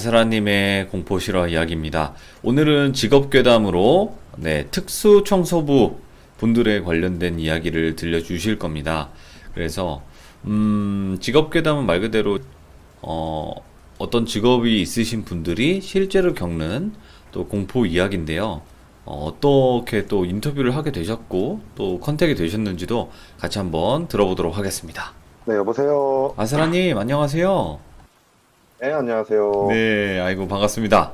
아스라님의 공포 실화 이야기입니다. 오늘은 직업괴담으로 특수청소부 분들에 관련된 이야기를 들려주실 겁니다. 그래서 직업괴담은 말 그대로 어떤 직업이 있으신 분들이 실제로 겪는 또 공포 이야기인데요. 어떻게 또 인터뷰를 하게 되셨고 또 컨택이 되셨는지도 같이 한번 들어보도록 하겠습니다. 네, 여보세요. 아스라님 안녕하세요. 네, 안녕하세요. 네, 아이고 반갑습니다.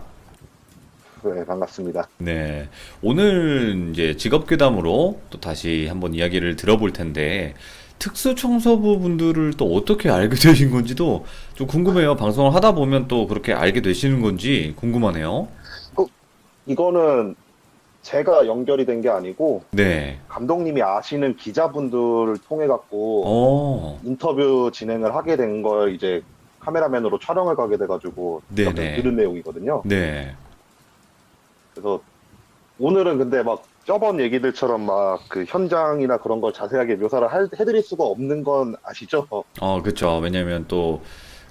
네, 반갑습니다. 네, 오늘 이제 직업괴담으로 또 다시 한번 이야기를 들어볼 텐데 특수청소부 분들을 또 어떻게 알게 되신 건지도 좀 궁금해요. 방송을 하다 보면 또 그렇게 알게 되시는 건지 궁금하네요. 이거는 제가 연결이 된 게 아니고 네, 감독님이 아시는 기자분들을 통해 갖고 인터뷰 진행을 하게 된 걸 이제 카메라맨으로 촬영을 가게 돼가지고 네네. 들은 내용이거든요. 네, 그래서 오늘은 근데 막 저번 얘기들처럼 막 그 현장이나 그런 걸 자세하게 묘사를 해드릴 수가 없는 건 아시죠? 그쵸. 왜냐면 또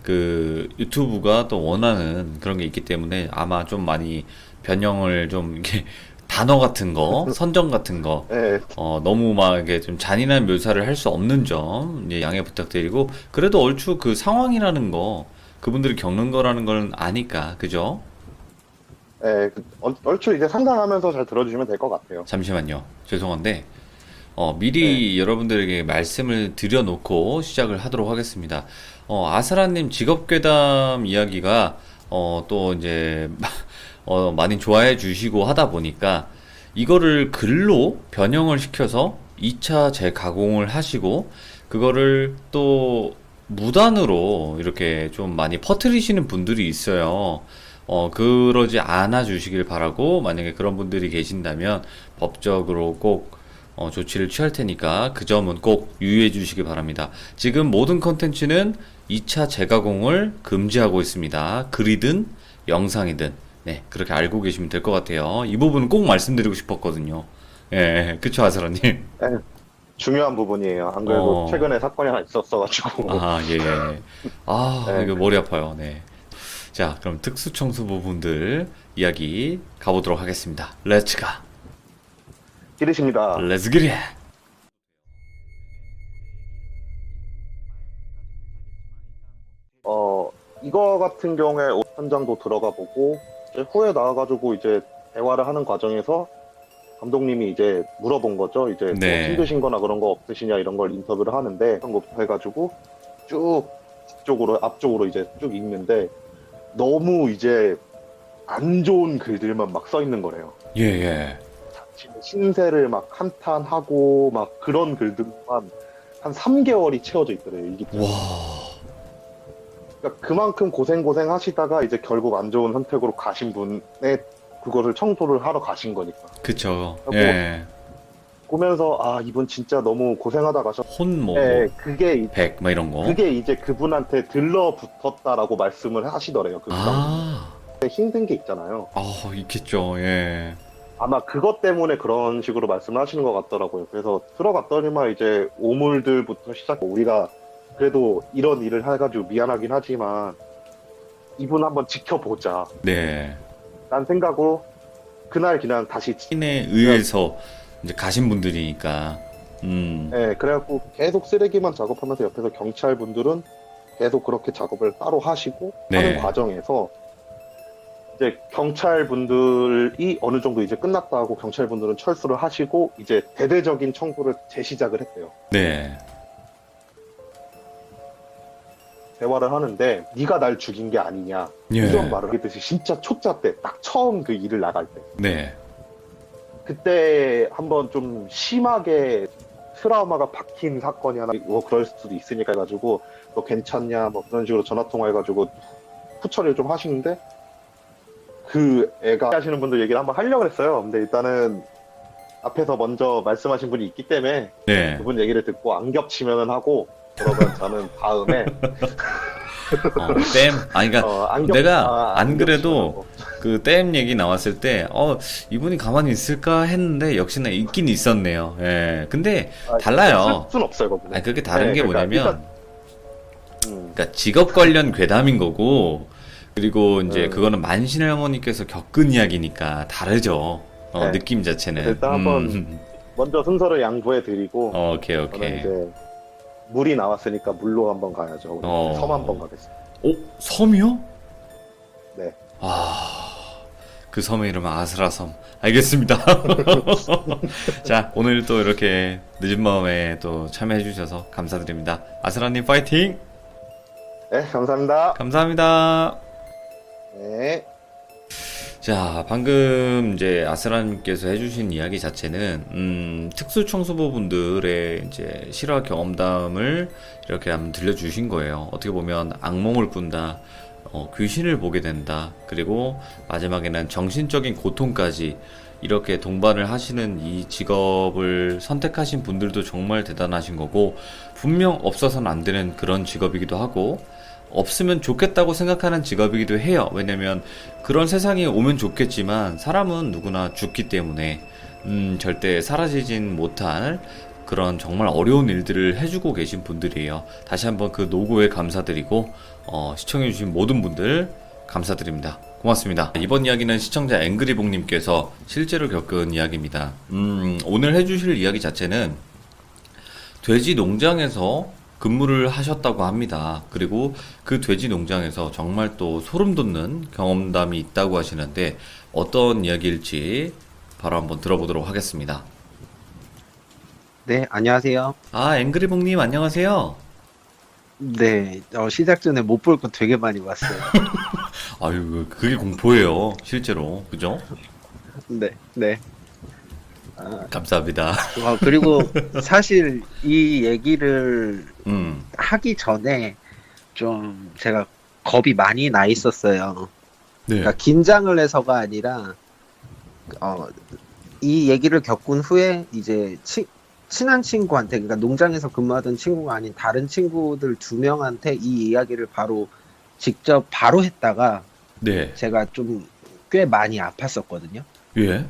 그 유튜브가 또 원하는 그런 게 있기 때문에 아마 좀 많이 변형을 좀 이렇게 단어 같은 거, 선정 같은 거, 네, 너무 막 이게 좀 잔인한 묘사를 할 수 없는 점, 이제 양해 부탁드리고, 그래도 얼추 그 상황이라는 거, 그분들이 겪는 거라는 걸 아니까, 그죠? 네, 얼추 이제 상상하면서 잘 들어주시면 될 것 같아요. 잠시만요. 죄송한데, 네. 미리 여러분들에게 말씀을 드려놓고 시작을 하도록 하겠습니다. 아스라님 직업괴담 이야기가, 또 이제, 많이 좋아해 주시고 하다 보니까, 이거를 글로 변형을 시켜서 2차 재가공을 하시고, 그거를 또 무단으로 이렇게 좀 많이 퍼뜨리시는 분들이 있어요. 그러지 않아 주시길 바라고, 만약에 그런 분들이 계신다면 법적으로 꼭 조치를 취할 테니까 그 점은 꼭 유의해 주시기 바랍니다. 지금 모든 컨텐츠는 2차 재가공을 금지하고 있습니다. 글이든 영상이든. 네, 그렇게 알고 계시면 될 것 같아요. 이 부분은 꼭 말씀드리고 싶었거든요. 예, 그쵸, 아스라님? 네, 중요한 부분이에요. 안 그래도 어, 최근에 사건이 하나 있었어가지고. 예, 예. 아, 네, 이거 머리 아파요. 네. 자, 그럼 특수청소부분들 이야기 가보도록 하겠습니다. 렛츠 가. 기르십니다. 렛츠 기릿. 어, 이거 같은 경우에 현장도 들어가 보고, 이제 후에 나와가지고 이제 대화를 하는 과정에서 감독님이 이제 물어본 거죠. 이제 뭐 네. 힘드신 거나 그런 거 없으시냐 이런 걸 인터뷰를 하는데, 그런 거부터 해가지고 쭉 앞쪽으로 이제 쭉 읽는데, 너무 이제 안 좋은 글들만 막 써 있는 거래요. 예, 예. 자신의 신세를 막 한탄하고 막 그런 글들만 한 3개월이 채워져 있더래요, 일기장에. 와. 그러니까 그만큼 고생 하시다가 이제 결국 안 좋은 선택으로 가신 분의 그거를 청소를 하러 가신 거니까. 그쵸. 그래갖고 예. 보면서 아, 이분 진짜 너무 고생하다 혼, 가셨네. 그게 백, 뭐 이런 거. 그게 이제 그분한테 들러붙었다라고 말씀을 하시더래요. 그 감독님. 아, 힘든 게 있잖아요. 있겠죠. 예. 아마 그것 때문에 그런 식으로 말씀을 하시는 것 같더라고요. 그래서 들어갔더니만 이제 오물들부터 시작해 우리가 그래도 이런 일을 해가지고 미안하긴 하지만 이분 한번 지켜보자. 네. 난 생각으로 그날 그냥 다시 신에 의해서 이제 가신 분들이니까. 예, 그래갖고 계속 쓰레기만 작업하면서 옆에서 경찰분들은 계속 그렇게 작업을 따로 하시고 하는 네. 과정에서 이제 경찰분들이 어느 정도 이제 끝났다 하고 경찰분들은 철수를 하시고 이제 대대적인 청구를 재시작을 했대요. 네. 대화를 하는데 네가 날 죽인 게 아니냐 이런 예. 말을 했듯이 진짜 초짜 때 딱 처음 그 일을 나갈 때 네. 그때 한번 좀 심하게 트라우마가 박힌 사건이 하나 뭐 그럴 수도 있으니까 해가지고 너 괜찮냐 뭐 그런 식으로 전화 통화해가지고 후처리를 좀 하시는데 그 애가 하시는 분들 얘기를 한번 하려고 했어요. 근데 일단은 앞에서 먼저 말씀하신 분이 있기 때문에 네. 그분 얘기를 듣고 안 겹치면은 하고 그러면 저는 다음에 댐. 그러니까 내가 안 겹치면 그래도 하고. 그 댐 얘기 나왔을 때, 이분이 가만히 있을까 했는데 역시나 있긴 있었네요. 예. 근데 달라요. 쓸 순 없어요, 거기는. 그게 다른 네, 게 그러니까 뭐냐면, 일단, 그러니까 직업 관련 괴담인 거고, 그리고 이제 어. 그거는 만신의 어머니께서 겪은 이야기니까 다르죠. 네. 느낌 자체는. 일단 한번 먼저 순서를 양보해 드리고 오케이, 저는 오케이. 이제 물이 나왔으니까 물로 한번 가야죠. 어. 섬 한번 가겠습니다. 오, 섬이요? 네. 그 섬의 이름은 아스라섬. 알겠습니다. 자, 오늘 또 이렇게 늦은 마음에 또 참여해 주셔서 감사드립니다. 아스라님 파이팅! 네, 감사합니다. 감사합니다. 네. 자, 방금 이제 아스라님께서 해주신 이야기 자체는, 특수청소부분들의 이제 실화 경험담을 이렇게 한번 들려주신 거예요. 어떻게 보면 악몽을 꾼다, 귀신을 보게 된다, 그리고 마지막에는 정신적인 고통까지 이렇게 동반을 하시는 이 직업을 선택하신 분들도 정말 대단하신 거고, 분명 없어서는 안 되는 그런 직업이기도 하고, 없으면 좋겠다고 생각하는 직업이기도 해요. 왜냐면 그런 세상이 오면 좋겠지만 사람은 누구나 죽기 때문에 절대 사라지진 못할 그런 정말 어려운 일들을 해주고 계신 분들이에요. 다시 한번 그 노고에 감사드리고 시청해주신 모든 분들 감사드립니다. 고맙습니다. 이번 이야기는 시청자 앵그리봉님께서 실제로 겪은 이야기입니다. 오늘 해주실 이야기 자체는 돼지 농장에서 근무를 하셨다고 합니다. 그리고 그 돼지 농장에서 정말 또 소름 돋는 경험담이 있다고 하시는데 어떤 이야기일지 바로 한번 들어보도록 하겠습니다. 네, 안녕하세요. 앵그리봉님 안녕하세요. 네, 시작 전에 못 볼 거 되게 많이 봤어요. 아유, 그게 공포예요. 실제로. 그죠? 네, 네. 감사합니다. 그리고 사실 이 얘기를 음, 하기 전에 좀 제가 겁이 많이 나 있었어요. 네. 그러니까 긴장을 해서가 아니라, 이 얘기를 겪은 후에 이제 친한 친구한테, 그러니까 농장에서 근무하던 친구가 아닌 다른 친구들 2명한테 이 이야기를 직접 바로 했다가 네. 제가 좀 꽤 많이 아팠었거든요. 예.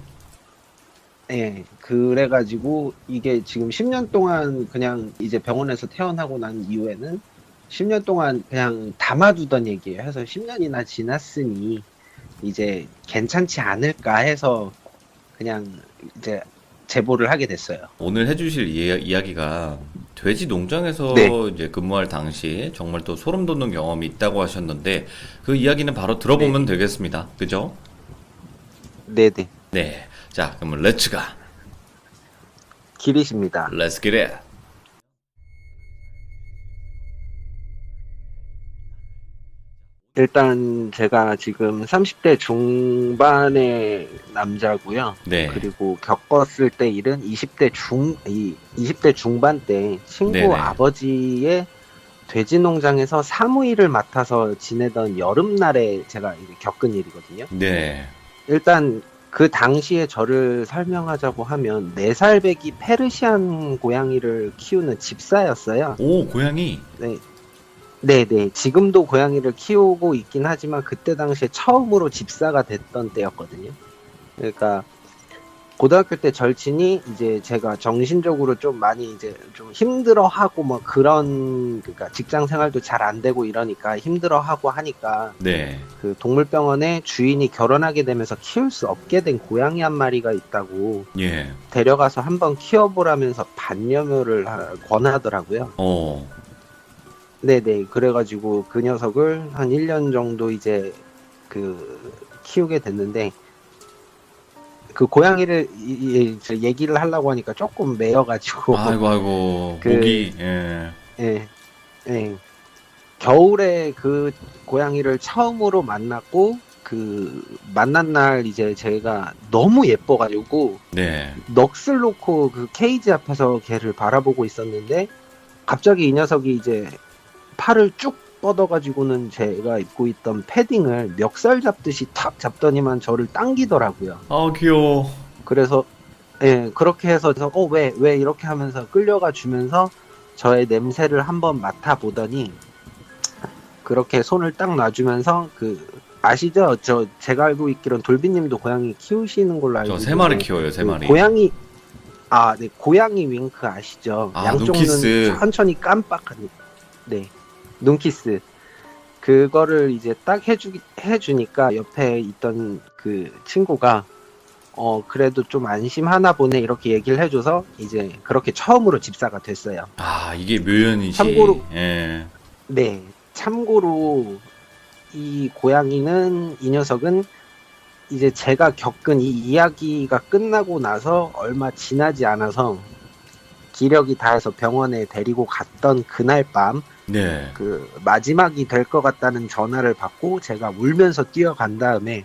예, 그래가지고 이게 지금 10년 동안 그냥 이제 병원에서 퇴원하고 난 이후에는 10년 동안 그냥 담아두던 얘기예요. 해서 10년이나 지났으니 이제 괜찮지 않을까 해서 그냥 이제 제보를 하게 됐어요. 오늘 해주실 이야기가 돼지 농장에서 네. 이제 근무할 당시 정말 또 소름 돋는 경험이 있다고 하셨는데 그 이야기는 바로 들어보면 되겠습니다. 그죠? 네네. 네. 자, 그러면 렛츠가. 길이십니다. Let's get it. 일단 제가 지금 30대 중반의 남자고요. 네. 그리고 겪었을 때 일은 20대 중반 때 친구 네네. 아버지의 돼지 농장에서 사무일을 맡아서 지내던 여름날에 제가 이제 겪은 일이거든요. 네. 일단 그 당시에 저를 설명하자고 하면 4살배기 페르시안 고양이를 키우는 집사였어요. 오, 고양이. 네. 네네. 지금도 고양이를 키우고 있긴 하지만 그때 당시에 처음으로 집사가 됐던 때였거든요. 그러니까 고등학교 때 절친이 이제 제가 정신적으로 좀 많이 이제 좀 힘들어하고 뭐 그러니까 직장 생활도 잘 안 되고 이러니까 힘들어하고 하니까 네. 그 동물병원에 주인이 결혼하게 되면서 키울 수 없게 된 고양이 한 마리가 있다고 예. 데려가서 한번 키워보라면서 반려묘를 권하더라고요. 네네. 그래가지고 그 녀석을 한 1년 정도 이제 키우게 됐는데 그 고양이를 얘기를 하려고 하니까 조금 매여가지고 아이고, 목이, 예. 예. 겨울에 그 고양이를 처음으로 만났고 만난 날 이제 제가 너무 예뻐가지고 네. 넋을 놓고 그 케이지 앞에서 걔를 바라보고 있었는데 갑자기 이 녀석이 이제 팔을 쭉 뻗어가지고는 제가 입고 있던 패딩을 멱살 잡듯이 탁 잡더니만 저를 당기더라고요. 귀여워. 그래서 예, 그렇게 해서 왜 이렇게 하면서 끌려가 주면서 저의 냄새를 한번 맡아보더니 그렇게 손을 딱 놔주면서 아시죠? 제가 알고 있기로는 돌비님도 고양이 키우시는 걸로 알고 저 있는데 3마리 키워요, 3마리. 네, 고양이 윙크 아시죠? 양쪽 눈키스. 눈 천천히 깜빡하는, 네, 눈키스. 그거를 이제 딱 해주니까 옆에 있던 그 친구가 그래도 좀 안심하나 보네 이렇게 얘기를 해줘서 이제 그렇게 처음으로 집사가 됐어요. 아, 이게 묘연이시. 참고로 예. 네, 참고로 이 고양이는 이 녀석은 이제 제가 겪은 이 이야기가 끝나고 나서 얼마 지나지 않아서 기력이 다해서 병원에 데리고 갔던 그날 밤 네. 그 마지막이 될 것 같다는 전화를 받고 제가 울면서 뛰어간 다음에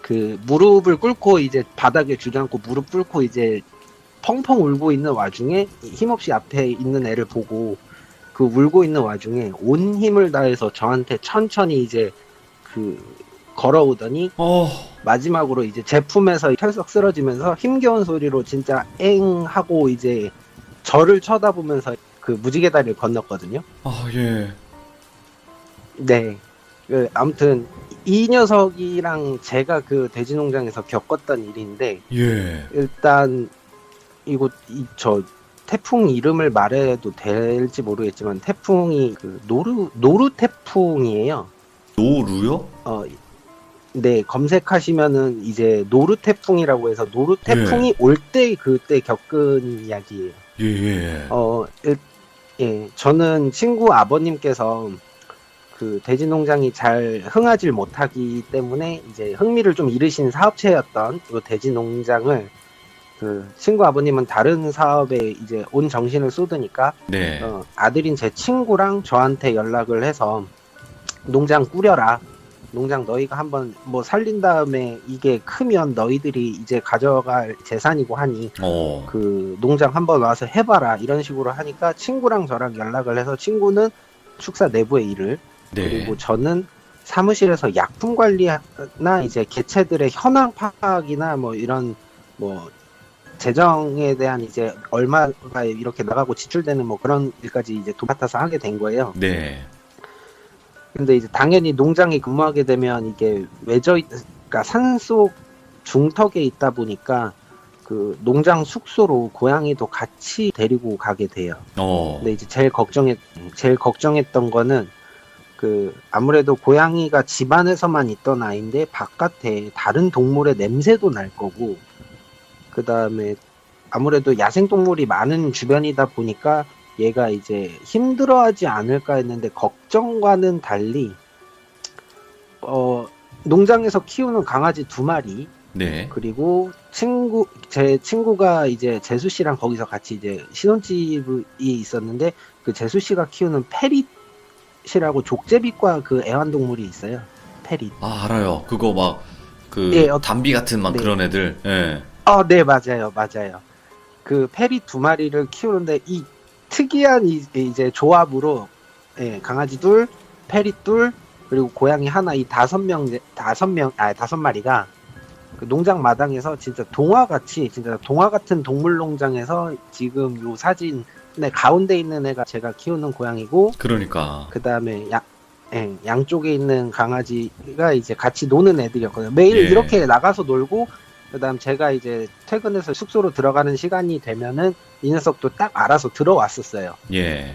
그 무릎을 꿇고 이제 바닥에 주저앉고 무릎 꿇고 이제 펑펑 울고 있는 와중에 힘없이 앞에 있는 애를 보고 그 울고 있는 와중에 온 힘을 다해서 저한테 천천히 이제 그 걸어오더니 마지막으로 이제 제품에서 털썩 쓰러지면서 힘겨운 소리로 진짜 엥 하고 이제 저를 쳐다보면서 그 무지개 다리를 건넜거든요. 아, 예. 네. 아무튼 이 녀석이랑 제가 그 돼지농장에서 겪었던 일인데 예. 일단 저 태풍 이름을 말해도 될지 모르겠지만 태풍이 그 노루 태풍이에요. 노루요? 네, 검색하시면은 이제 노루 태풍이라고 해서 노루 태풍이 올 때 그때 겪은 이야기예요. 예. 예, 저는 친구 아버님께서 그 돼지농장이 잘 흥하질 못하기 때문에 이제 흥미를 좀 잃으신 사업체였던 이 돼지농장을 그 친구 아버님은 다른 사업에 이제 온 정신을 쏟으니까 네. 아들인 제 친구랑 저한테 연락을 해서 농장 꾸려라. 농장 너희가 한번 뭐 살린 다음에 이게 크면 너희들이 이제 가져갈 재산이고 하니 그 농장 한번 와서 해봐라 이런 식으로 하니까 친구랑 저랑 연락을 해서 친구는 축사 내부의 일을 네. 그리고 저는 사무실에서 약품 관리나 이제 개체들의 현황 파악이나 뭐 이런 뭐 재정에 대한 이제 얼마가 이렇게 나가고 지출되는 뭐 그런 일까지 이제 도맡아서 하게 된 거예요. 네. 근데 이제 당연히 농장에 근무하게 되면 이게 그러니까 산속 중턱에 있다 보니까 그 농장 숙소로 고양이도 같이 데리고 가게 돼요. 근데 이제 제일 걱정했던 거는 그 아무래도 고양이가 집 안에서만 있던 아이인데 바깥에 다른 동물의 냄새도 날 거고 그 다음에 아무래도 야생동물이 많은 주변이다 보니까 얘가 이제 힘들어하지 않을까 했는데 걱정과는 달리 농장에서 키우는 강아지 2마리 네. 그리고 제 친구가 이제 재수 씨랑 거기서 같이 이제 신혼집이 있었는데 그 재수 씨가 키우는 페릿이라고 족제비과 그 애완동물이 있어요. 페릿. 아, 알아요. 그거 막 그 담비 같은 막 네. 그런 애들. 예. 네, 맞아요. 그 페릿 2마리를 키우는데 이 특이한 이제 조합으로 강아지 2, 페릿 2, 그리고 고양이 하나 이 5마리가 그 농장 마당에서 진짜 동화 같은 동물 농장에서 지금 요 사진 가운데 있는 애가 제가 키우는 고양이고 그러니까. 그다음에 양쪽에 있는 강아지가 이제 같이 노는 애들이었거든요. 매일 이렇게 나가서 놀고 그다음 제가 이제 퇴근해서 숙소로 들어가는 시간이 되면은 이 녀석도 딱 알아서 들어왔었어요. 예.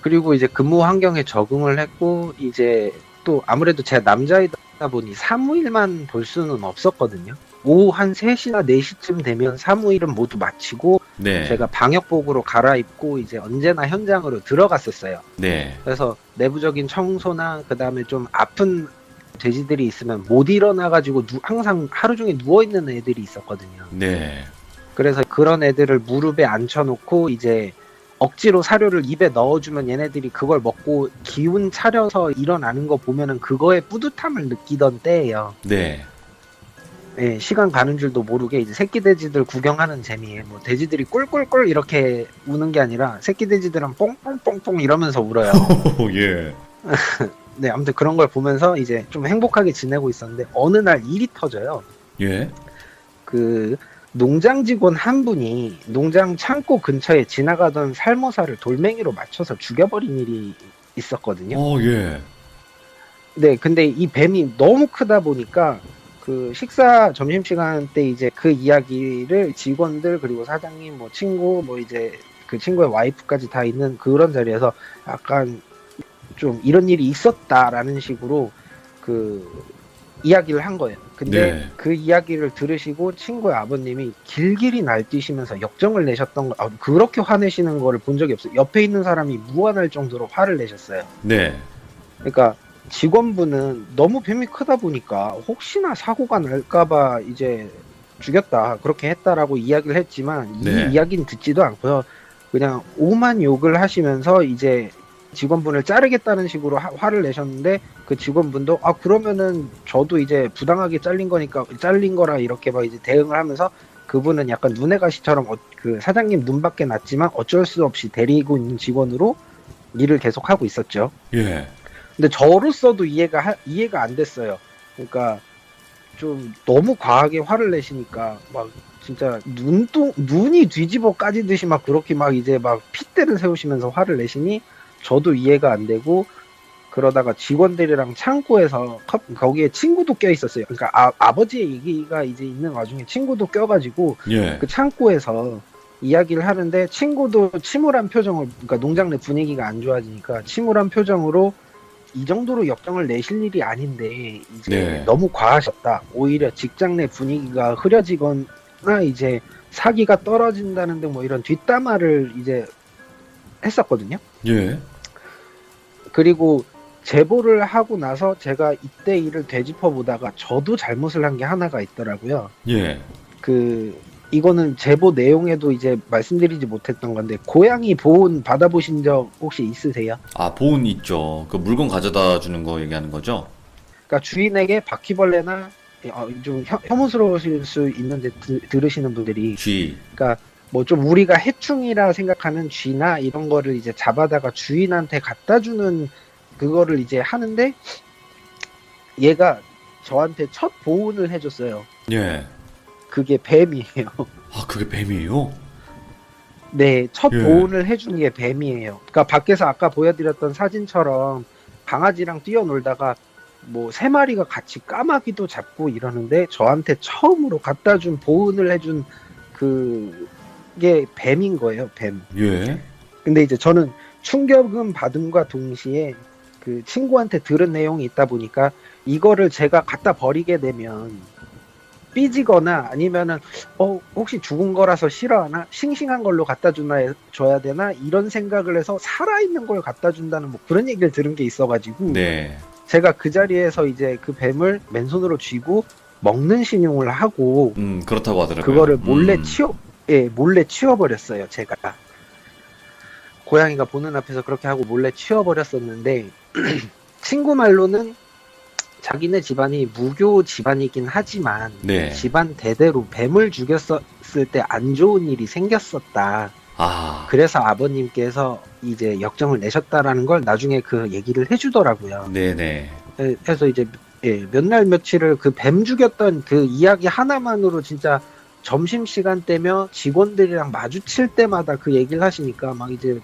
그리고 이제 근무 환경에 적응을 했고 이제 또 아무래도 제가 남자이다 보니 사무일만 볼 수는 없었거든요. 오후 한 3시나 4시쯤 되면 사무일은 모두 마치고 네. 제가 방역복으로 갈아입고 이제 언제나 현장으로 들어갔었어요. 네. 그래서 내부적인 청소나 그다음에 좀 아픈 돼지들이 있으면 못 일어나가지고 항상 하루 종일 누워있는 애들이 있었거든요. 네. 그래서 그런 애들을 무릎에 앉혀놓고 이제 억지로 사료를 입에 넣어주면 얘네들이 그걸 먹고 기운 차려서 일어나는 거 보면은 그거에 뿌듯함을 느끼던 때예요. 네. 네, 시간 가는 줄도 모르게 이제 새끼 돼지들 구경하는 재미에 뭐 돼지들이 꿀꿀꿀 이렇게 우는 게 아니라 새끼 돼지들은 뽕뽕뽕뽕 이러면서 울어요. 예. 네, 아무튼 그런 걸 보면서 이제 좀 행복하게 지내고 있었는데 어느 날 일이 터져요. 예. 그 농장 직원 한 분이 농장 창고 근처에 지나가던 살모사를 돌멩이로 맞춰서 죽여버린 일이 있었거든요. 예. 네, 근데 이 뱀이 너무 크다 보니까 그 식사 점심시간 때 이제 그 이야기를 직원들 그리고 사장님 뭐 친구 뭐 이제 그 친구의 와이프까지 다 있는 그런 자리에서 약간 좀 이런 일이 있었다라는 식으로 그 이야기를 한 거예요. 근데 네. 그 이야기를 들으시고 친구의 아버님이 길길이 날뛰시면서 역정을 내셨던 거, 그렇게 화내시는 거를 본 적이 없어요. 옆에 있는 사람이 무안할 정도로 화를 내셨어요. 네. 그러니까 직원분은 너무 뱀이 크다 보니까 혹시나 사고가 날까봐 이제 죽였다 그렇게 했다라고 이야기를 했지만 네. 이 이야기는 듣지도 않고요. 그냥 오만 욕을 하시면서 이제 직원분을 자르겠다는 식으로 화를 내셨는데 그 직원분도 그러면은 저도 이제 부당하게 잘린 거니까 잘린 거라 이렇게 막 이제 대응을 하면서 그분은 약간 눈의 가시처럼 그 사장님 눈밖에 났지만 어쩔 수 없이 데리고 있는 직원으로 일을 계속 하고 있었죠. 예. 근데 저로서도 이해가 안 됐어요. 그러니까 좀 너무 과하게 화를 내시니까 막 진짜 눈이 뒤집어 까지듯이 막 그렇게 막 이제 막 핏대를 세우시면서 화를 내시니 저도 이해가 안 되고 그러다가 직원들이랑 창고에서 거기에 친구도 껴 있었어요. 그러니까 아버지의 얘기가 이제 있는 와중에 친구도 껴가지고 예. 그 창고에서 이야기를 하는데 친구도 침울한 표정을, 그러니까 농장 내 분위기가 안 좋아지니까 침울한 표정으로 이 정도로 역정을 내실 일이 아닌데 이제 네. 너무 과하셨다. 오히려 직장 내 분위기가 흐려지거나 이제 사기가 떨어진다는 등 뭐 이런 뒷담화를 이제 했었거든요. 예. 그리고 제보를 하고 나서 제가 이때 일을 되짚어 보다가 저도 잘못을 한 게 하나가 있더라고요. 예. 이거는 제보 내용에도 이제 말씀드리지 못했던 건데 고양이 보온 받아보신 적 혹시 있으세요? 보온 있죠. 그 물건 가져다 주는 거 얘기하는 거죠? 그러니까 주인에게 바퀴벌레나 좀 혐오스러우실 수 있는데 들으시는 분들이 쥐. 그러니까 뭐 좀 우리가 해충이라 생각하는 쥐나 이런 거를 이제 잡아다가 주인한테 갖다 주는 그거를 이제 하는데 얘가 저한테 첫 보온을 해줬어요. 예. 그게 뱀이에요. 그게 뱀이에요? 네, 첫 예. 보온을 해준 게 뱀이에요. 그러니까 밖에서 아까 보여드렸던 사진처럼 강아지랑 뛰어놀다가 뭐 3마리가 같이 까마귀도 잡고 이러는데 저한테 처음으로 갖다 준 보온을 해준 그게 뱀인 거예요, 뱀. 예. 근데 이제 저는 충격은 받음과 동시에 그 친구한테 들은 내용이 있다 보니까 이거를 제가 갖다 버리게 되면 삐지거나 아니면은 혹시 죽은 거라서 싫어하나 싱싱한 걸로 갖다 줘야 되나 이런 생각을 해서 살아있는 걸 갖다 준다는 뭐 그런 얘기를 들은 게 있어가지고 네. 제가 그 자리에서 이제 그 뱀을 맨손으로 쥐고 먹는 신용을 하고 그렇다고 하더라고요. 그거를 몰래 치워버렸어요. 제가 고양이가 보는 앞에서 그렇게 하고 몰래 치워버렸었는데 친구 말로는 자기네 집안이 무교 집안이긴 하지만 네. 집안 대대로 뱀을 죽였었을 때 안 좋은 일이 생겼었다. 그래서 아버님께서 이제 역정을 내셨다라는 걸 나중에 그 얘기를 해주더라고요. 네네. 그래서 이제 몇 날 며칠을 그 뱀 죽였던 그 이야기 하나만으로 진짜 점심시간 때며 직원들이랑 마주칠 때마다 그 얘기를 하시니까 막 이제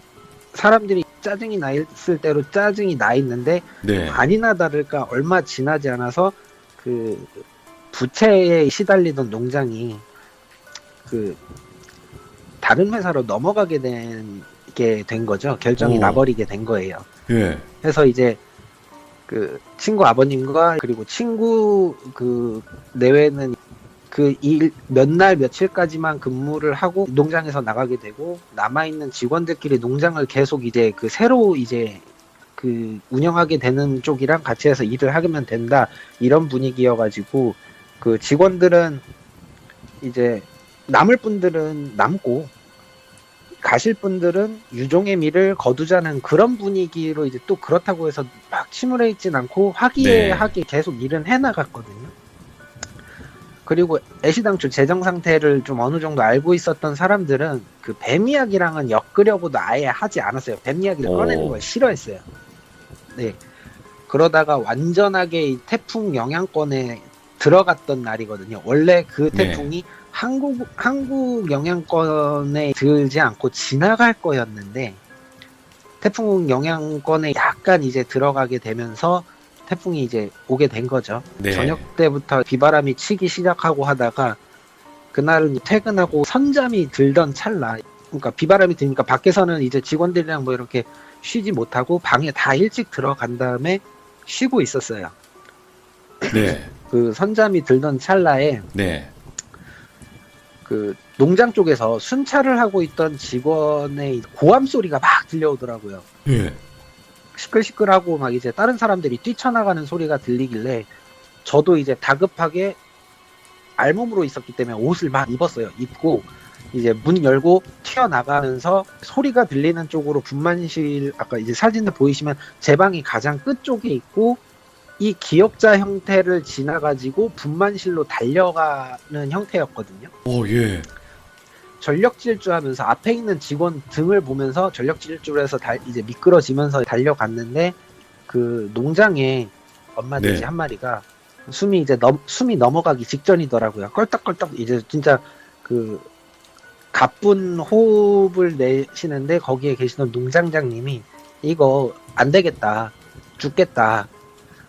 사람들이 짜증이 나 있을 대로 짜증이 나 있는데 네. 아니나 다를까 얼마 지나지 않아서 그 부채에 시달리던 농장이 그 다른 회사로 넘어가게 된 거죠. 결정이 나버리게 된 거예요. 예. 그래서 이제 그 친구 아버님과 그리고 친구 그 내외는 그 일 몇 날 며칠까지만 근무를 하고 농장에서 나가게 되고 남아있는 직원들끼리 농장을 계속 이제 그 새로 이제 그 운영하게 되는 쪽이랑 같이 해서 일을 하면 된다 이런 분위기여가지고 그 직원들은 이제 남을 분들은 남고 가실 분들은 유종의 미를 거두자는 그런 분위기로 이제 또 그렇다고 해서 막 침울해 있진 않고 화기애애하게 계속 일은 해나갔거든요. 그리고 애시당초 재정 상태를 좀 어느 정도 알고 있었던 사람들은 그 뱀 이야기랑은 엮으려고도 아예 하지 않았어요. 뱀 이야기를 꺼내는 걸 싫어했어요. 네. 그러다가 완전하게 이 태풍 영향권에 들어갔던 날이거든요. 원래 그 태풍이 한국 영향권에 들지 않고 지나갈 거였는데 태풍 영향권에 약간 이제 들어가게 되면서 태풍이 이제 오게 된 거죠. 네. 저녁 때부터 비바람이 치기 시작하고 하다가 그날은 퇴근하고 선잠이 들던 찰나 그러니까 비바람이 드니까 밖에서는 이제 직원들이랑 뭐 이렇게 쉬지 못하고 방에 다 일찍 들어간 다음에 쉬고 있었어요. 네. 그 선잠이 들던 찰나에 네. 그 농장 쪽에서 순찰을 하고 있던 직원의 고함 소리가 막 들려오더라고요. 예. 시끌시끌하고 막 이제 다른 사람들이 뛰쳐나가는 소리가 들리길래 저도 이제 다급하게 알몸으로 있었기 때문에 옷을 막 입었어요. 입고 이제 문 열고 튀어나가면서 소리가 들리는 쪽으로 분만실, 아까 이제 사진을 보이시면 제 방이 가장 끝쪽에 있고 이 기역자 형태를 지나가지고 분만실로 달려가는 형태였거든요. 오, 예. 전력 질주하면서 앞에 있는 직원 등을 보면서 전력 질주를 해서 이제 미끄러지면서 달려갔는데 그 농장에 엄마 돼지 네. 한 마리가 숨이 넘어가기 직전이더라고요. 껄떡껄떡 이제 진짜 그 가쁜 호흡을 내시는데 거기에 계시던 농장장님이 이거 안 되겠다, 죽겠다.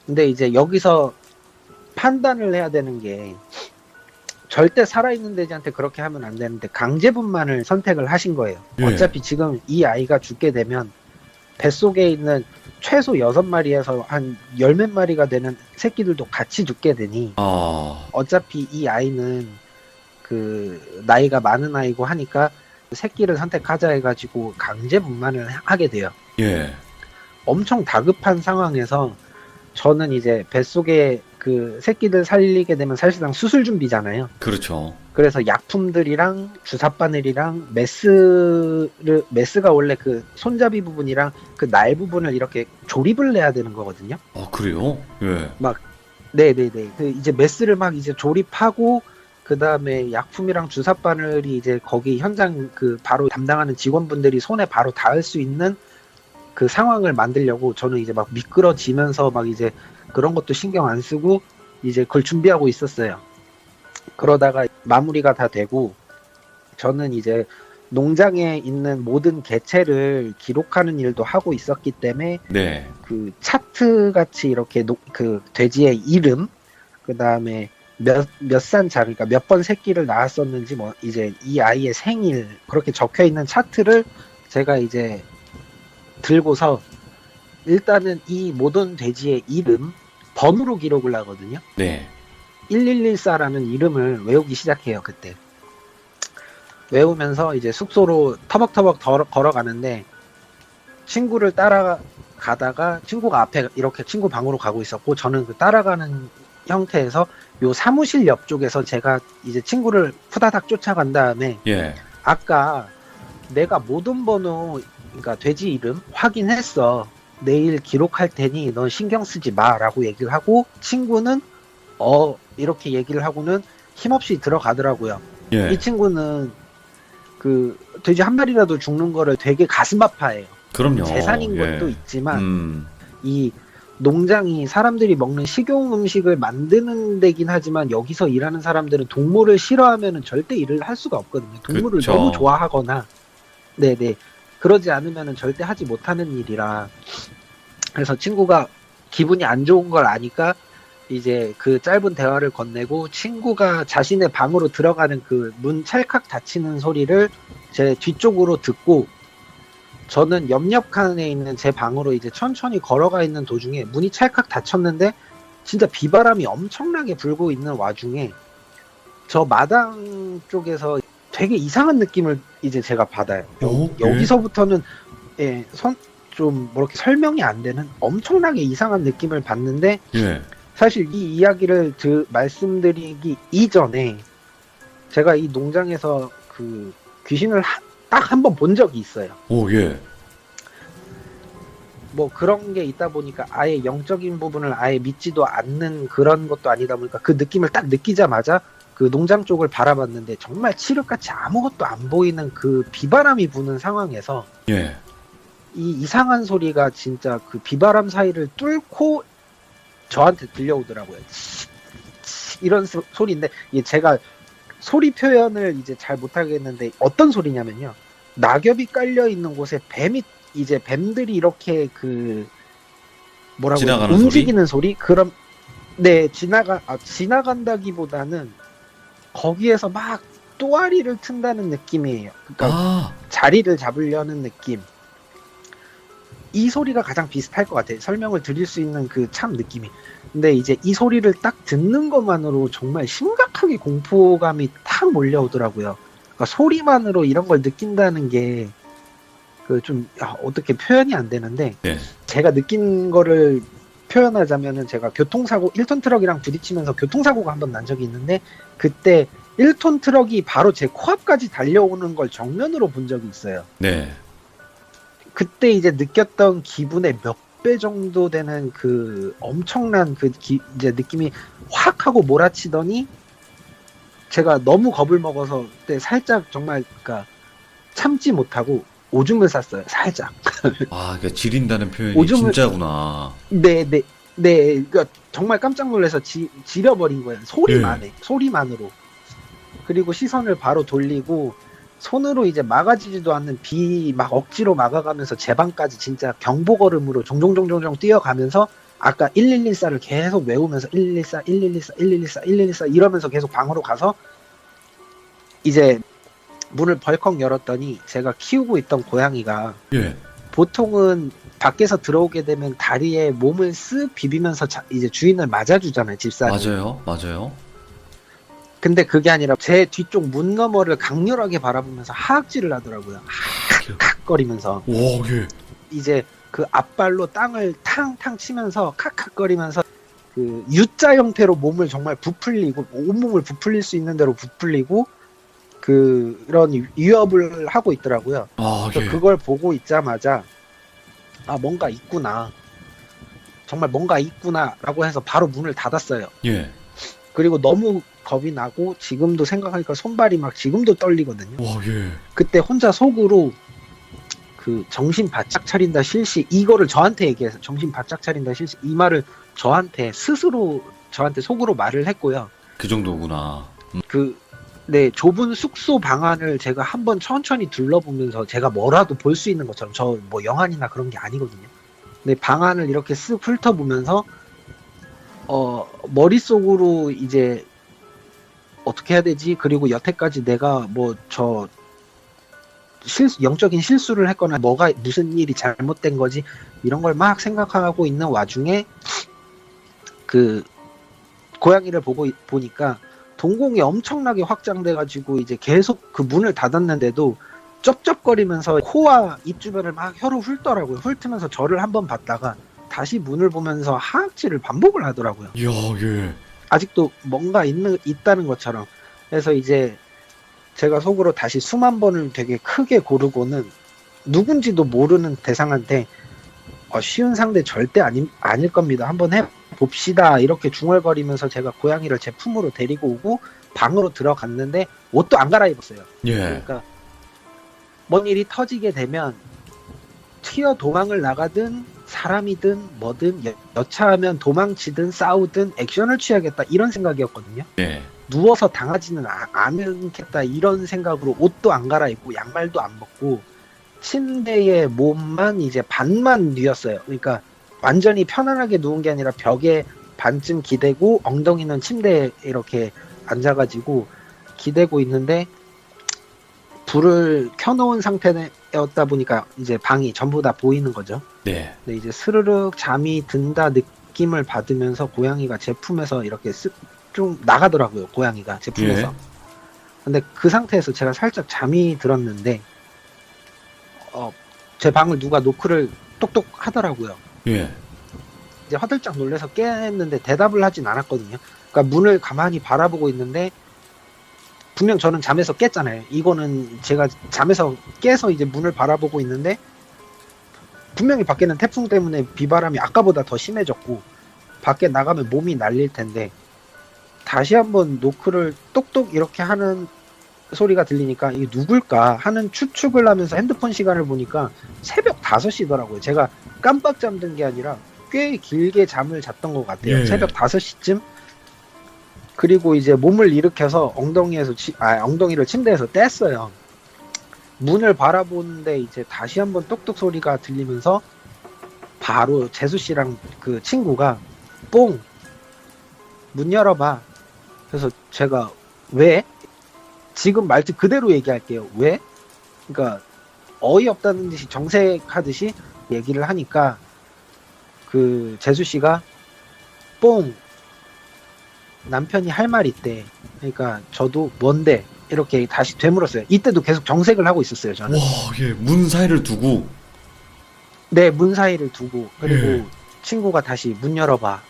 근데 이제 여기서 판단을 해야 되는 게 절대 살아있는 돼지한테 그렇게 하면 안 되는데 강제분만을 선택을 하신 거예요. 예. 어차피 지금 이 아이가 죽게 되면 뱃속에 있는 최소 6마리에서 한 10몇 마리가 되는 새끼들도 같이 죽게 되니 아, 어차피 이 아이는 그 나이가 많은 아이고 하니까 새끼를 선택하자 해가지고 강제분만을 하게 돼요. 예. 엄청 다급한 상황에서 저는 이제 뱃속에 그 새끼들 살리게 되면 사실상 수술 준비잖아요. 그렇죠. 그래서 약품들이랑 주사바늘이랑 메스가 원래 그 손잡이 부분이랑 그 날 부분을 이렇게 조립을 해야 되는 거거든요. 아, 그래요? 예. 네네네. 그 이제 메스를 막 이제 조립하고 그 다음에 약품이랑 주사바늘이 이제 거기 현장 그 바로 담당하는 직원분들이 손에 바로 닿을 수 있는 그 상황을 만들려고 저는 이제 막 미끄러지면서 막 이제 그런 것도 신경 안 쓰고 이제 그걸 준비하고 있었어요. 그러다가 마무리가 다 되고 저는 이제 농장에 있는 모든 개체를 기록하는 일도 하고 있었기 때문에 네. 그 차트 같이 이렇게 그 돼지의 이름, 그 다음에 몇 산차, 그러니까 몇 번 새끼를 낳았었는지 뭐 이제 이 아이의 생일 그렇게 적혀 있는 차트를 제가 이제 들고서 일단은 이 모든 돼지의 이름 번호로 기록을 하거든요. 네. 1114라는 이름을 외우기 시작해요. 그때 외우면서 이제 숙소로 터벅터벅 걸어가는데 친구를 따라가다가 친구가 앞에 이렇게 친구 방으로 가고 있었고 저는 그 따라가는 형태에서 요 사무실 옆쪽에서 제가 이제 친구를 푸다닥 쫓아간 다음에 예. 아까 내가 모든 번호, 그러니까 돼지 이름 확인했어. 내일 기록할 테니 넌 신경 쓰지 마라고 얘기를 하고 친구는 이렇게 얘기를 하고는 힘없이 들어가더라고요. 예. 이 친구는 그 돼지 한 마리라도 죽는 거를 되게 가슴 아파해요. 그럼요. 재산인 예. 것도 있지만 이 농장이 사람들이 먹는 식용 음식을 만드는 데긴 하지만 여기서 일하는 사람들은 동물을 싫어하면은 절대 일을 할 수가 없거든요. 동물을 그쵸. 너무 좋아하거나 네네 그러지 않으면은 절대 하지 못하는 일이라 그래서 친구가 기분이 안 좋은 걸 아니까 이제 그 짧은 대화를 건네고 친구가 자신의 방으로 들어가는 그 문 찰칵 닫히는 소리를 제 뒤쪽으로 듣고 저는 옆 칸에 있는 제 방으로 이제 천천히 걸어가 있는 도중에 문이 찰칵 닫혔는데 진짜 비바람이 엄청나게 불고 있는 와중에 저 마당 쪽에서 되게 이상한 느낌을 이제 제가 받아요. 오, 여기서부터는 좀 뭐렇게 설명이 안 되는 엄청나게 이상한 느낌을 받는데 예. 사실 이 이야기를 말씀드리기 이전에 제가 이 농장에서 그 귀신을 딱 한 번 본 적이 있어요. 오, 예. 뭐 그런 게 있다 보니까 아예 영적인 부분을 아예 믿지도 않는 그런 것도 아니다 보니까 그 느낌을 딱 느끼자마자 그 농장 쪽을 바라봤는데 정말 칠흑같이 아무것도 안 보이는 그 비바람이 부는 상황에서 예. 이 이상한 소리가 진짜 그 비바람 사이를 뚫고 저한테 들려오더라고요. 이런 소리인데 이게 제가 소리 표현을 이제 잘 못하겠는데 어떤 소리냐면요. 낙엽이 깔려 있는 곳에 뱀들이 이렇게 그 뭐라고 지나가는 움직이는 소리? 그럼 네 지나간다기보다는 거기에서 막 또아리를 튼다는 느낌이에요. 그러니까 아, 자리를 잡으려는 느낌. 이 소리가 가장 비슷할 것 같아요. 설명을 드릴 수 있는 그 참 느낌이. 근데 이제 이 소리를 딱 듣는 것만으로 정말 심각하게 공포감이 탁 몰려오더라고요. 그러니까 소리만으로 이런 걸 느낀다는 게 그 좀 어떻게 표현이 안 되는데 네. 제가 느낀 거를 표현하자면은 제가 교통사고 1톤 트럭이랑 부딪히면서 교통사고가 한 번 난 적이 있는데 그때 1톤 트럭이 바로 제 코앞까지 달려오는 걸 정면으로 본 적이 있어요. 네. 그때 이제 느꼈던 기분의 몇 배 정도 되는 그 엄청난 그 이제 느낌이 확 하고 몰아치더니 제가 너무 겁을 먹어서 그때 살짝 정말 그러니까 참지 못하고 오줌을 쌌어요. 살짝. 아, 그러니까 지린다는 표현이 오줌을- 진짜구나. 네. 그러니까 정말 깜짝 놀라서 지려버린 거예요. 소리만으로. 그리고 시선을 바로 돌리고 손으로 이제 막아지지도 않는 비 막 억지로 막아가면서 제 방까지 진짜 경보 걸음으로 종종종종종 뛰어가면서 아까 1114를 계속 외우면서 1114, 1114, 1114, 1114 이러면서 계속 방으로 가서 이제 문을 벌컥 열었더니 제가 키우고 있던 고양이가 예. 보통은 밖에서 들어오게 되면 다리에 몸을 쓱 비비면서 이제 주인을 맞아주잖아요, 집사를. 맞아요. 근데 그게 아니라 제 뒤쪽 문 너머를 강렬하게 바라보면서 하악질을 하더라고요. 칵칵거리면서. 와, 예. 이제 그 앞발로 땅을 탕탕 치면서 칵칵거리면서 그 U자 형태로 몸을 정말 부풀리고 온몸을 부풀릴 수 있는 대로 부풀리고 그런 위협을 하고 있더라고요. 아, 그래서 예. 그걸 보고 있자마자 뭔가 있구나. 정말 뭔가 있구나라고 해서 바로 문을 닫았어요. 예. 그리고 너무 겁이 나고 지금도 생각하니까 손발이 막 지금도 떨리거든요. 와, 예. 그때 혼자 속으로 그 정신 바짝 차린다 실시 이거를 저한테 얘기해서 정신 바짝 차린다 실시 이 말을 저한테 스스로 저한테 속으로 말을 했고요. 그 정도구나. 네, 좁은 숙소 방안을 제가 한번 천천히 둘러보면서 제가 뭐라도 볼 수 있는 것처럼 저 뭐 영화이나 그런 게 아니거든요. 근데 방안을 이렇게 쓱 훑어보면서 머릿속으로 이제 어떻게 해야 되지? 그리고 여태까지 내가 뭐 영적인 실수를 했거나 뭐가 무슨 일이 잘못된 거지? 이런 걸 막 생각하고 있는 와중에 그 고양이를 보니까 동공이 엄청나게 확장돼가지고 이제 계속 그 문을 닫았는데도 쩝쩝거리면서 코와 입 주변을 막 혀로 훑더라고요. 훑으면서 저를 한번 봤다가 다시 문을 보면서 하악질을 반복을 하더라고요. 이야, 예. 아직도 뭔가 있다는 것처럼. 그래서 이제 제가 속으로 다시 수만 번을 되게 크게 고르고는 누군지도 모르는 대상한테 쉬운 상대 절대 아닐 겁니다. 한번 해봅시다. 이렇게 중얼거리면서 제가 고양이를 제 품으로 데리고 오고 방으로 들어갔는데 옷도 안 갈아입었어요. 예. 그러니까 뭔 일이 터지게 되면 튀어 도망을 나가든 사람이든 뭐든 여차하면 도망치든 싸우든 액션을 취하겠다 이런 생각이었거든요. 예. 누워서 당하지는 않겠다 이런 생각으로 옷도 안 갈아입고 양말도 안 벗고 침대에 몸만 이제 반만 뉘었어요. 그러니까 완전히 편안하게 누운 게 아니라 벽에 반쯤 기대고 엉덩이는 침대에 이렇게 앉아가지고 기대고 있는데 불을 켜놓은 상태였다 보니까 이제 방이 전부 다 보이는 거죠. 네. 근데 이제 스르륵 잠이 든다 느낌을 받으면서 고양이가 제 품에서 이렇게 좀 나가더라고요. 고양이가 제 품에서. 예. 근데 그 상태에서 제가 살짝 잠이 들었는데 제 방을 누가 노크를 똑똑 하더라고요. 예. 이제 화들짝 놀라서 깼는데 대답을 하진 않았거든요. 그러니까 문을 가만히 바라보고 있는데 분명 저는 잠에서 깼잖아요. 이거는 제가 잠에서 깨서 이제 문을 바라보고 있는데 분명히 밖에는 태풍 때문에 비바람이 아까보다 더 심해졌고 밖에 나가면 몸이 날릴 텐데 다시 한번 노크를 똑똑 이렇게 하는 소리가 들리니까 이게 누굴까 하는 추측을 하면서 핸드폰 시간을 보니까 새벽 5시더라고요. 제가 깜빡 잠든 게 아니라 꽤 길게 잠을 잤던 것 같아요. 예. 새벽 5시쯤. 그리고 이제 몸을 일으켜서 엉덩이를 침대에서 뗐어요. 문을 바라보는데 이제 다시 한번 똑똑 소리가 들리면서 바로 재수 씨랑 그 친구가 뽕! 문 열어봐. 그래서 제가 왜? 지금 말투 그대로 얘기할게요. 왜? 그러니까 어이없다는 듯이 정색하듯이 얘기를 하니까 그 재수 씨가 뽕 남편이 할 말 있대. 그러니까 저도 뭔데 이렇게 다시 되물었어요. 이때도 계속 정색을 하고 있었어요. 저는. 와, 예, 문 사이를 두고. 네, 문 사이를 두고 그리고 예. 친구가 다시 문 열어봐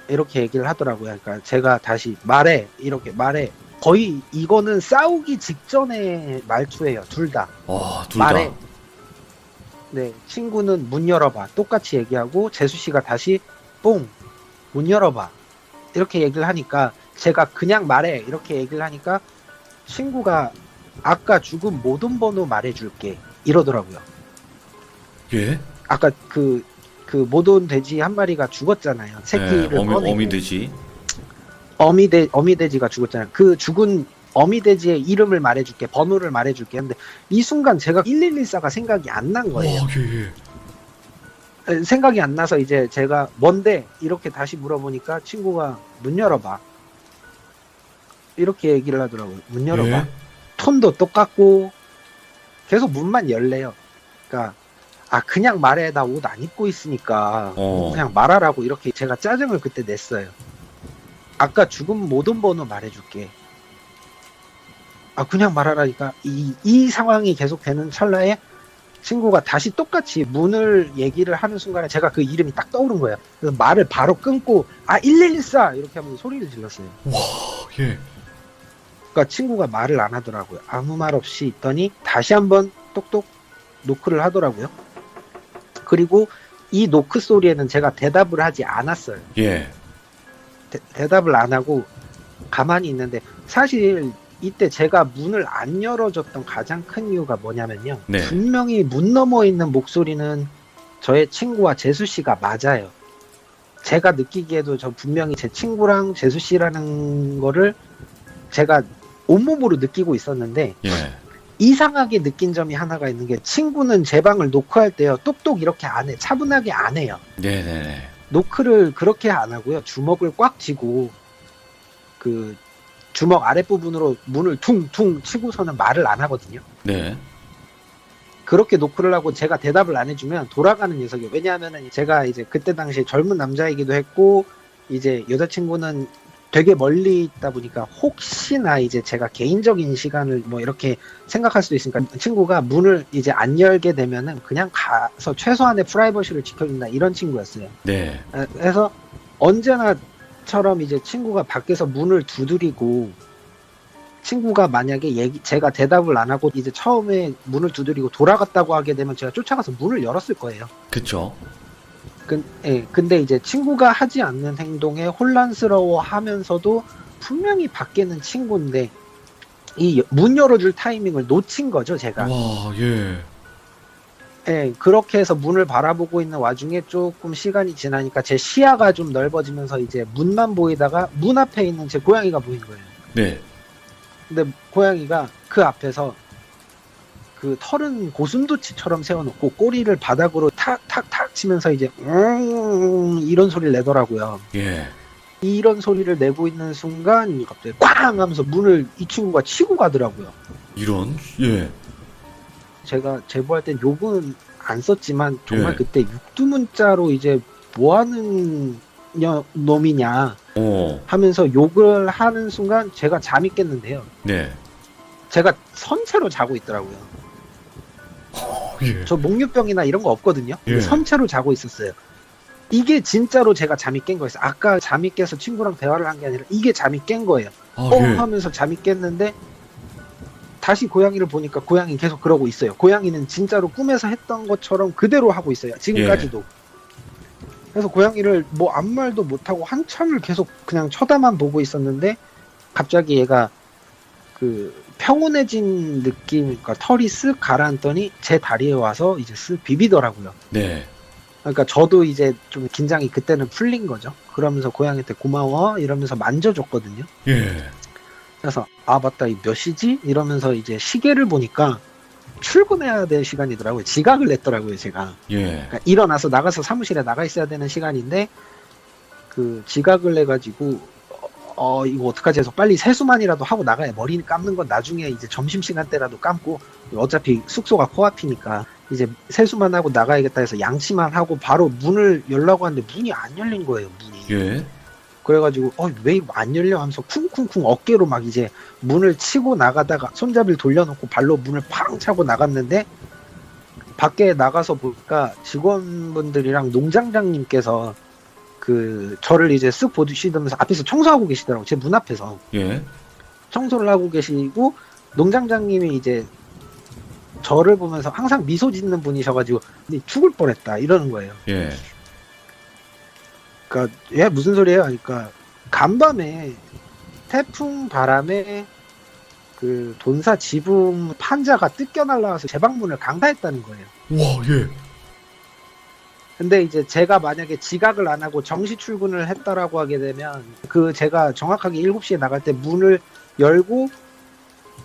이렇게 얘기를 하더라고요. 그러니까 제가 다시 말해 이렇게 말해. 거의 이거는 싸우기 직전의 말투예요. 둘 다. 와, 둘 말해. 다. 네, 친구는 문 열어봐 똑같이 얘기하고 재수 씨가 다시 뽕 문 열어봐 이렇게 얘기를 하니까 제가 그냥 말해 이렇게 얘기를 하니까 친구가 아까 죽은 모든 번호 말해줄게 이러더라고요. 예? 아까 그 모돈 돼지 한 마리가 죽었잖아요. 새끼를 예, 꺼내고 어미돼지. 어미돼지가 죽었잖아요. 그 죽은 어미돼지의 이름을 말해줄게, 번호를 말해줄게. 근데 이 순간 제가 1114가 생각이 안 난 거예요. 와, 예, 예. 생각이 안 나서 이제 제가 뭔데 이렇게 다시 물어보니까 친구가 문 열어봐 이렇게 얘기를 하더라고요. 문 열어봐. 예? 톤도 똑같고 계속 문만 열래요. 그러니까 그냥 말해 나 옷 안 입고 있으니까 그냥 말하라고 이렇게 제가 짜증을 그때 냈어요. 아까 죽은 모든 번호 말해줄게. 그냥 말하라니까 이 상황이 계속 되는 찰나에 친구가 다시 똑같이 문을 얘기를 하는 순간에 제가 그 이름이 딱 떠오른 거예요. 그래서 말을 바로 끊고 1114 이렇게 하면서 소리를 질렀어요. 와, 예. 그러니까 친구가 말을 안 하더라고요. 아무 말 없이 있더니 다시 한번 똑똑 노크를 하더라고요. 그리고 이 노크 소리에는 제가 대답을 하지 않았어요. 예. 대답을 안 하고 가만히 있는데 사실 이때 제가 문을 안 열어줬던 가장 큰 이유가 뭐냐면요. 네. 분명히 문 너머에 있는 목소리는 저의 친구와 재수 씨가 맞아요. 제가 느끼기에도 저 분명히 제 친구랑 재수 씨라는 거를 제가 온몸으로 느끼고 있었는데 예. 이상하게 느낀 점이 하나가 있는 게 친구는 제 방을 노크할 때요. 똑똑 이렇게 안 해. 차분하게 안 해요. 네네네. 노크를 그렇게 안 하고요. 주먹을 꽉 쥐고 그 주먹 아랫부분으로 문을 퉁퉁 치고서는 말을 안 하거든요. 네. 그렇게 노크를 하고 제가 대답을 안 해주면 돌아가는 녀석이에요. 왜냐하면은 제가 이제 그때 당시에 젊은 남자이기도 했고 이제 여자친구는 되게 멀리 있다 보니까 혹시나 이제 제가 개인적인 시간을 뭐 이렇게 생각할 수도 있으니까 친구가 문을 이제 안 열게 되면은 그냥 가서 최소한의 프라이버시를 지켜준다 이런 친구였어요. 네. 그래서 언제나처럼 이제 친구가 밖에서 문을 두드리고 친구가 만약에 제가 대답을 안 하고 이제 처음에 문을 두드리고 돌아갔다고 하게 되면 제가 쫓아가서 문을 열었을 거예요. 그쵸. 근데 이제 친구가 하지 않는 행동에 혼란스러워 하면서도 분명히 밖에는 친구인데 이 문 열어줄 타이밍을 놓친 거죠, 제가. 와, 예. 예, 그렇게 해서 문을 바라보고 있는 와중에 조금 시간이 지나니까 제 시야가 좀 넓어지면서 이제 문만 보이다가 문 앞에 있는 제 고양이가 보인 거예요. 네. 근데 고양이가 그 앞에서 그 털은 고슴도치처럼 세워놓고 꼬리를 바닥으로 탁탁탁 치면서 이제 이런 소리를 내더라고요. 예. 이런 소리를 내고 있는 순간 갑자기 꽝 하면서 문을 이 친구가 치고 가더라고요. 이런? 예. 제가 제보할 땐 욕은 안 썼지만 정말 예. 그때 육두문자로 이제 뭐하는 놈이냐 하면서 욕을 하는 순간 제가 잠이 깼는데요. 네. 제가 선체로 자고 있더라고요. 예. 저 목류병이나 이런 거 없거든요. 예. 선체로 자고 있었어요. 이게 진짜로 제가 잠이 깬 거였어요. 아까 잠이 깨서 친구랑 대화를 한 게 아니라 이게 잠이 깬 거예요. 예. 하면서 잠이 깼는데 다시 고양이를 보니까 고양이 계속 그러고 있어요. 고양이는 진짜로 꿈에서 했던 것처럼 그대로 하고 있어요. 지금까지도. 그래서 고양이를 뭐 아무 말도 못하고 한참을 계속 그냥 쳐다만 보고 있었는데 갑자기 얘가 그 평온해진 느낌, 그러니까 털이 쓱 가라앉더니 제 다리에 와서 이제 쓱 비비더라고요. 네. 그러니까 저도 이제 좀 긴장이 그때는 풀린 거죠. 그러면서 고양이한테 고마워 이러면서 만져줬거든요. 예. 그래서 맞다 이 몇 시지? 이러면서 이제 시계를 보니까 출근해야 될 시간이더라고요. 지각을 냈더라고요, 제가. 예. 그러니까 일어나서 나가서 사무실에 나가 있어야 되는 시간인데 그 지각을 내가지고 이거 어떡하지 해서 빨리 세수만이라도 하고 나가야 머리 감는 건 나중에 이제 점심시간 때라도 감고 어차피 숙소가 코앞이니까 이제 세수만 하고 나가야겠다 해서 양치만 하고 바로 문을 열라고 하는데 문이 안 열린 거예요, 문이. 예. 그래가지고 왜 이거 안 열려 하면서 쿵쿵쿵 어깨로 막 이제 문을 치고 나가다가 손잡이를 돌려놓고 발로 문을 팡 차고 나갔는데 밖에 나가서 보니까 직원분들이랑 농장장님께서 그 저를 이제 쓱 보시면서 앞에서 청소하고 계시더라고. 제 문 앞에서 예. 청소를 하고 계시고 농장장님이 이제 저를 보면서 항상 미소 짓는 분이셔가지고 근데 죽을 뻔했다 이러는 거예요. 예. 그러니까 얘 무슨 소리예요? 그러니까 간밤에 태풍 바람에 그 돈사 지붕 판자가 뜯겨 날라와서 제 방문을 강타했다는 거예요. 와, 예. 근데 이제 제가 만약에 지각을 안 하고 정시 출근을 했다라고 하게 되면 그 제가 정확하게 7시에 나갈 때 문을 열고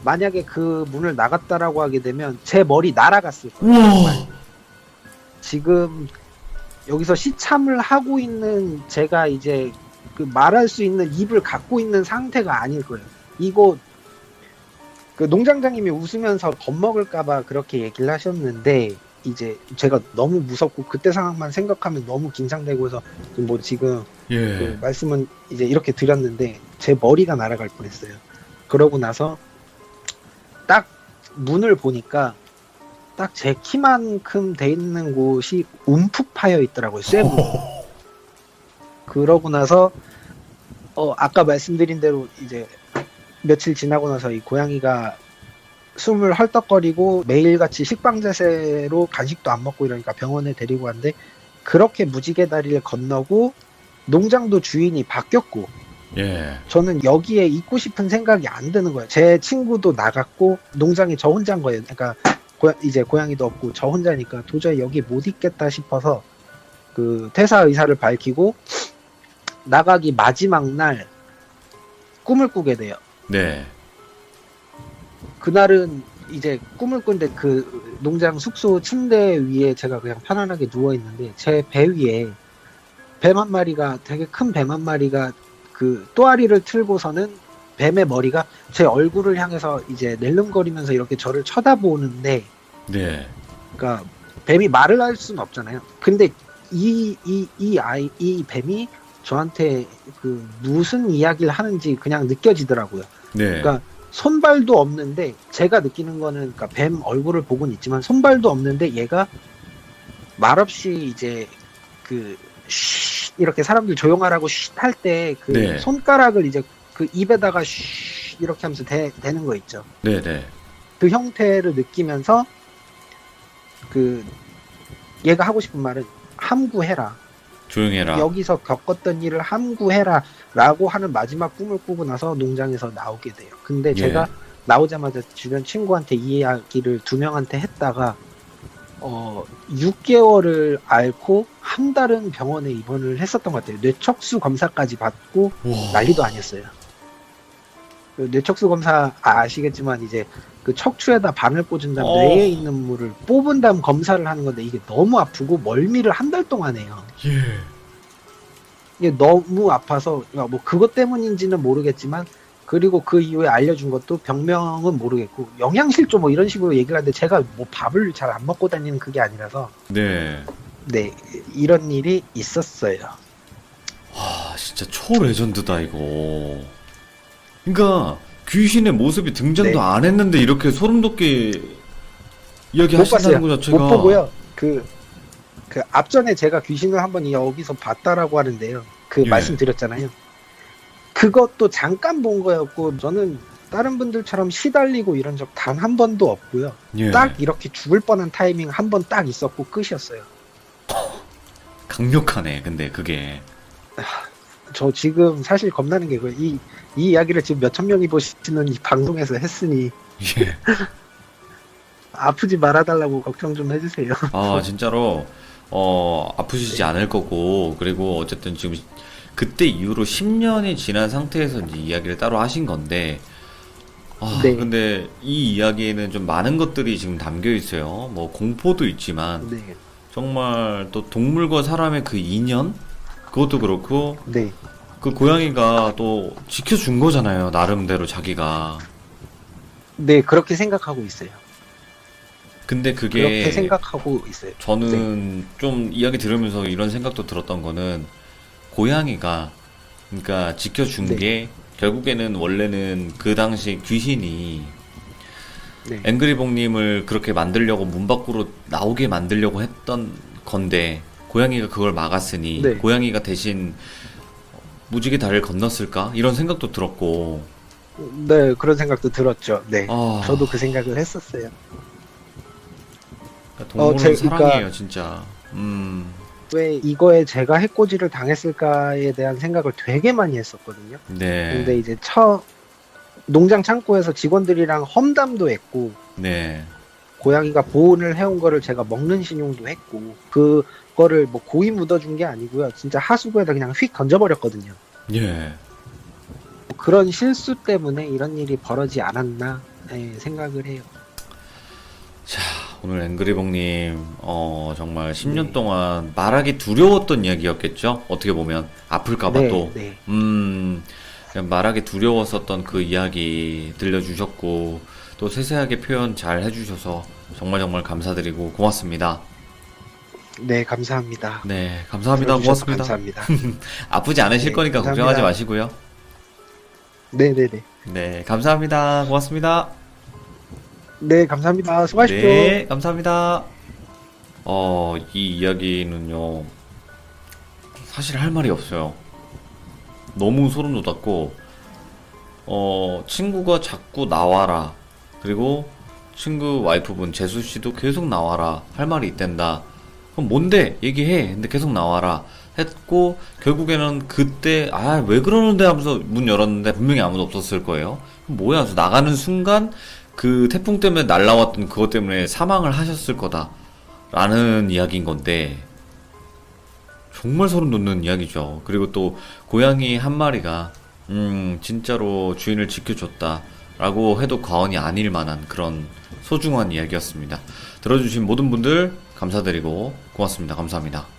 만약에 그 문을 나갔다라고 하게 되면 제 머리 날아갔을 거예요. 우와. 지금 여기서 시참을 하고 있는 제가 이제 그 말할 수 있는 입을 갖고 있는 상태가 아닐 거예요. 이거 그 농장장님이 웃으면서 겁먹을까봐 그렇게 얘기를 하셨는데 이제 제가 너무 무섭고 그때 상황만 생각하면 너무 긴장되고 해서 뭐 지금 예. 그 말씀은 이제 이렇게 드렸는데 제 머리가 날아갈 뻔했어요. 그러고 나서 딱 문을 보니까 딱 제 키만큼 돼 있는 곳이 움푹 파여 있더라고요. 쇠문. 그러고 나서 아까 말씀드린 대로 이제 며칠 지나고 나서 이 고양이가 숨을 헐떡거리고 매일같이 식빵자세로 간식도 안 먹고 이러니까 병원에 데리고 왔는데 그렇게 무지개 다리를 건너고 농장도 주인이 바뀌었고 예. 저는 여기에 있고 싶은 생각이 안 드는 거예요. 제 친구도 나갔고 농장에 저 혼자인 거예요. 그러니까 이제 고양이도 없고 저 혼자니까 도저히 여기 못 있겠다 싶어서 그 퇴사 의사를 밝히고 나가기 마지막 날 꿈을 꾸게 돼요. 네. 그날은 이제 꿈을 꾼데 그 농장 숙소 침대 위에 제가 그냥 편안하게 누워 있는데 제 배 위에 뱀 한 마리가 되게 큰 뱀 한 마리가 그 또아리를 틀고서는 뱀의 머리가 제 얼굴을 향해서 이제 낼름거리면서 이렇게 저를 쳐다보는데 네. 그러니까 뱀이 말을 할 수는 없잖아요. 근데 이 뱀이 저한테 그 무슨 이야기를 하는지 그냥 느껴지더라고요. 네. 그러니까 손발도 없는데 제가 느끼는 거는 그러니까 뱀 얼굴을 보고는 있지만 손발도 없는데 얘가 말없이 이제 그 쉬, 이렇게 사람들 조용하라고 할 때 그 네. 손가락을 이제 그 입에다가 쉬 이렇게 하면서 대는 거 있죠. 네, 네. 그 형태를 느끼면서 그 얘가 하고 싶은 말은 함구해라. 조용해라. 여기서 겪었던 일을 함구해라 라고 하는 마지막 꿈을 꾸고 나서 농장에서 나오게 돼요. 근데 예. 제가 나오자마자 주변 친구한테 이 이야기를 2명한테 했다가 6개월을 앓고 한 달은 병원에 입원을 했었던 것 같아요. 뇌척수 검사까지 받고 우와. 난리도 아니었어요. 그 뇌척수 검사 아시겠지만 이제 그 척추에다 바늘 꽂은 다음 뇌에 있는 물을 뽑은 다음 검사를 하는 건데 이게 너무 아프고 멀미를 한 달 동안 해요. 예. 이게 너무 아파서 뭐 그것 때문인지는 모르겠지만 그리고 그 이후에 알려준 것도 병명은 모르겠고 영양실조 뭐 이런 식으로 얘기를 하는데 제가 뭐 밥을 잘 안 먹고 다니는 그게 아니라서 네. 네 이런 일이 있었어요. 와, 진짜 초레전드다 이거. 그러니까 귀신의 모습이 등장도 네. 안 했는데 이렇게 소름 돋게 이야기 못 봤어요. 하신다는 것 자체가 못 보고요. 그 앞전에 제가 귀신을 한번 여기서 봤다라고 하는데요. 그 예. 말씀드렸잖아요. 그것도 잠깐 본 거였고 저는 다른 분들처럼 시달리고 이런 적 단 한 번도 없고요. 예. 딱 이렇게 죽을 뻔한 타이밍 한 번 딱 있었고 끝이었어요. 강력하네. 근데 그게 저 지금 사실 겁나는 게 이 이야기를 지금 몇천 명이 보시는 이 방송에서 했으니 예. 아프지 말아달라고 걱정 좀 해주세요. 아, 진짜로 아프시지 않을 거고, 그리고 어쨌든 지금 그때 이후로 10년이 지난 상태에서 이제 이야기를 따로 하신 건데, 네. 근데 이 이야기에는 좀 많은 것들이 지금 담겨 있어요. 뭐 공포도 있지만 네, 정말 또 동물과 사람의 그 인연, 그것도 그렇고 네, 그 고양이가 또 지켜준 거잖아요. 나름대로 자기가. 네, 그렇게 생각하고 있어요. 근데 그렇게 그게 생각하고 있어요. 저는 좀 이야기 들으면서 이런 생각도 들었던 거는 고양이가 그러니까 지켜준 네. 게 결국에는 원래는 그 당시 귀신이 네. 앵그리봉님을 그렇게 만들려고 문 밖으로 나오게 만들려고 했던 건데 고양이가 그걸 막았으니 네. 고양이가 대신 무지개 다리를 건넜을까? 이런 생각도 들었고 네, 그런 생각도 들었죠. 네. 아, 저도 그 생각을 했었어요. 동물은 그러니까 사랑이에요 진짜. 왜 이거에 제가 해코지를 당했을까에 대한 생각을 되게 많이 했었거든요. 근데 네, 이제 농장 창고에서 직원들이랑 험담도 했고, 네, 고양이가 보온을 해온 거를 제가 먹는 신용도 했고, 그거를 뭐 고이 묻어준 게 아니고요. 진짜 하수구에다 그냥 휙 던져버렸거든요. 예. 뭐 그런 실수 때문에 이런 일이 벌어지지 않았나 생각을 해요. 자, 오늘 앵그리봉님, 정말 10년 네. 동안 말하기 두려웠던 이야기였겠죠? 어떻게 보면. 아플까봐 네, 또. 네. 그냥 말하기 두려웠었던 그 이야기 들려주셨고, 또 세세하게 표현 잘 해주셔서 정말 정말 감사드리고 고맙습니다. 네, 감사합니다. 네, 감사합니다. 들어주셔서 고맙습니다. 감사합니다. 아프지 않으실 네, 거니까 감사합니다. 걱정하지 마시고요. 네네네. 네, 감사합니다. 고맙습니다. 네, 감사합니다. 수고하십시오. 네, 감사합니다. 이 이야기는요, 사실 할 말이 없어요. 너무 소름 돋았고, 친구가 자꾸 나와라. 그리고 친구 와이프분 재수 씨도 계속 나와라. 할 말이 있댄다. 그럼 뭔데? 얘기해. 근데 계속 나와라. 했고, 결국에는 그때, 왜 그러는데 하면서 문 열었는데 분명히 아무도 없었을 거예요. 그럼 뭐야? 그래서 나가는 순간 그 태풍 때문에 날라왔던 그것 때문에 사망을 하셨을 거다. 라는 이야기인 건데, 정말 소름 돋는 이야기죠. 그리고 또 고양이 한 마리가 진짜로 주인을 지켜줬다 라고 해도 과언이 아닐 만한 그런 소중한 이야기였습니다. 들어주신 모든 분들 감사드리고 고맙습니다. 감사합니다.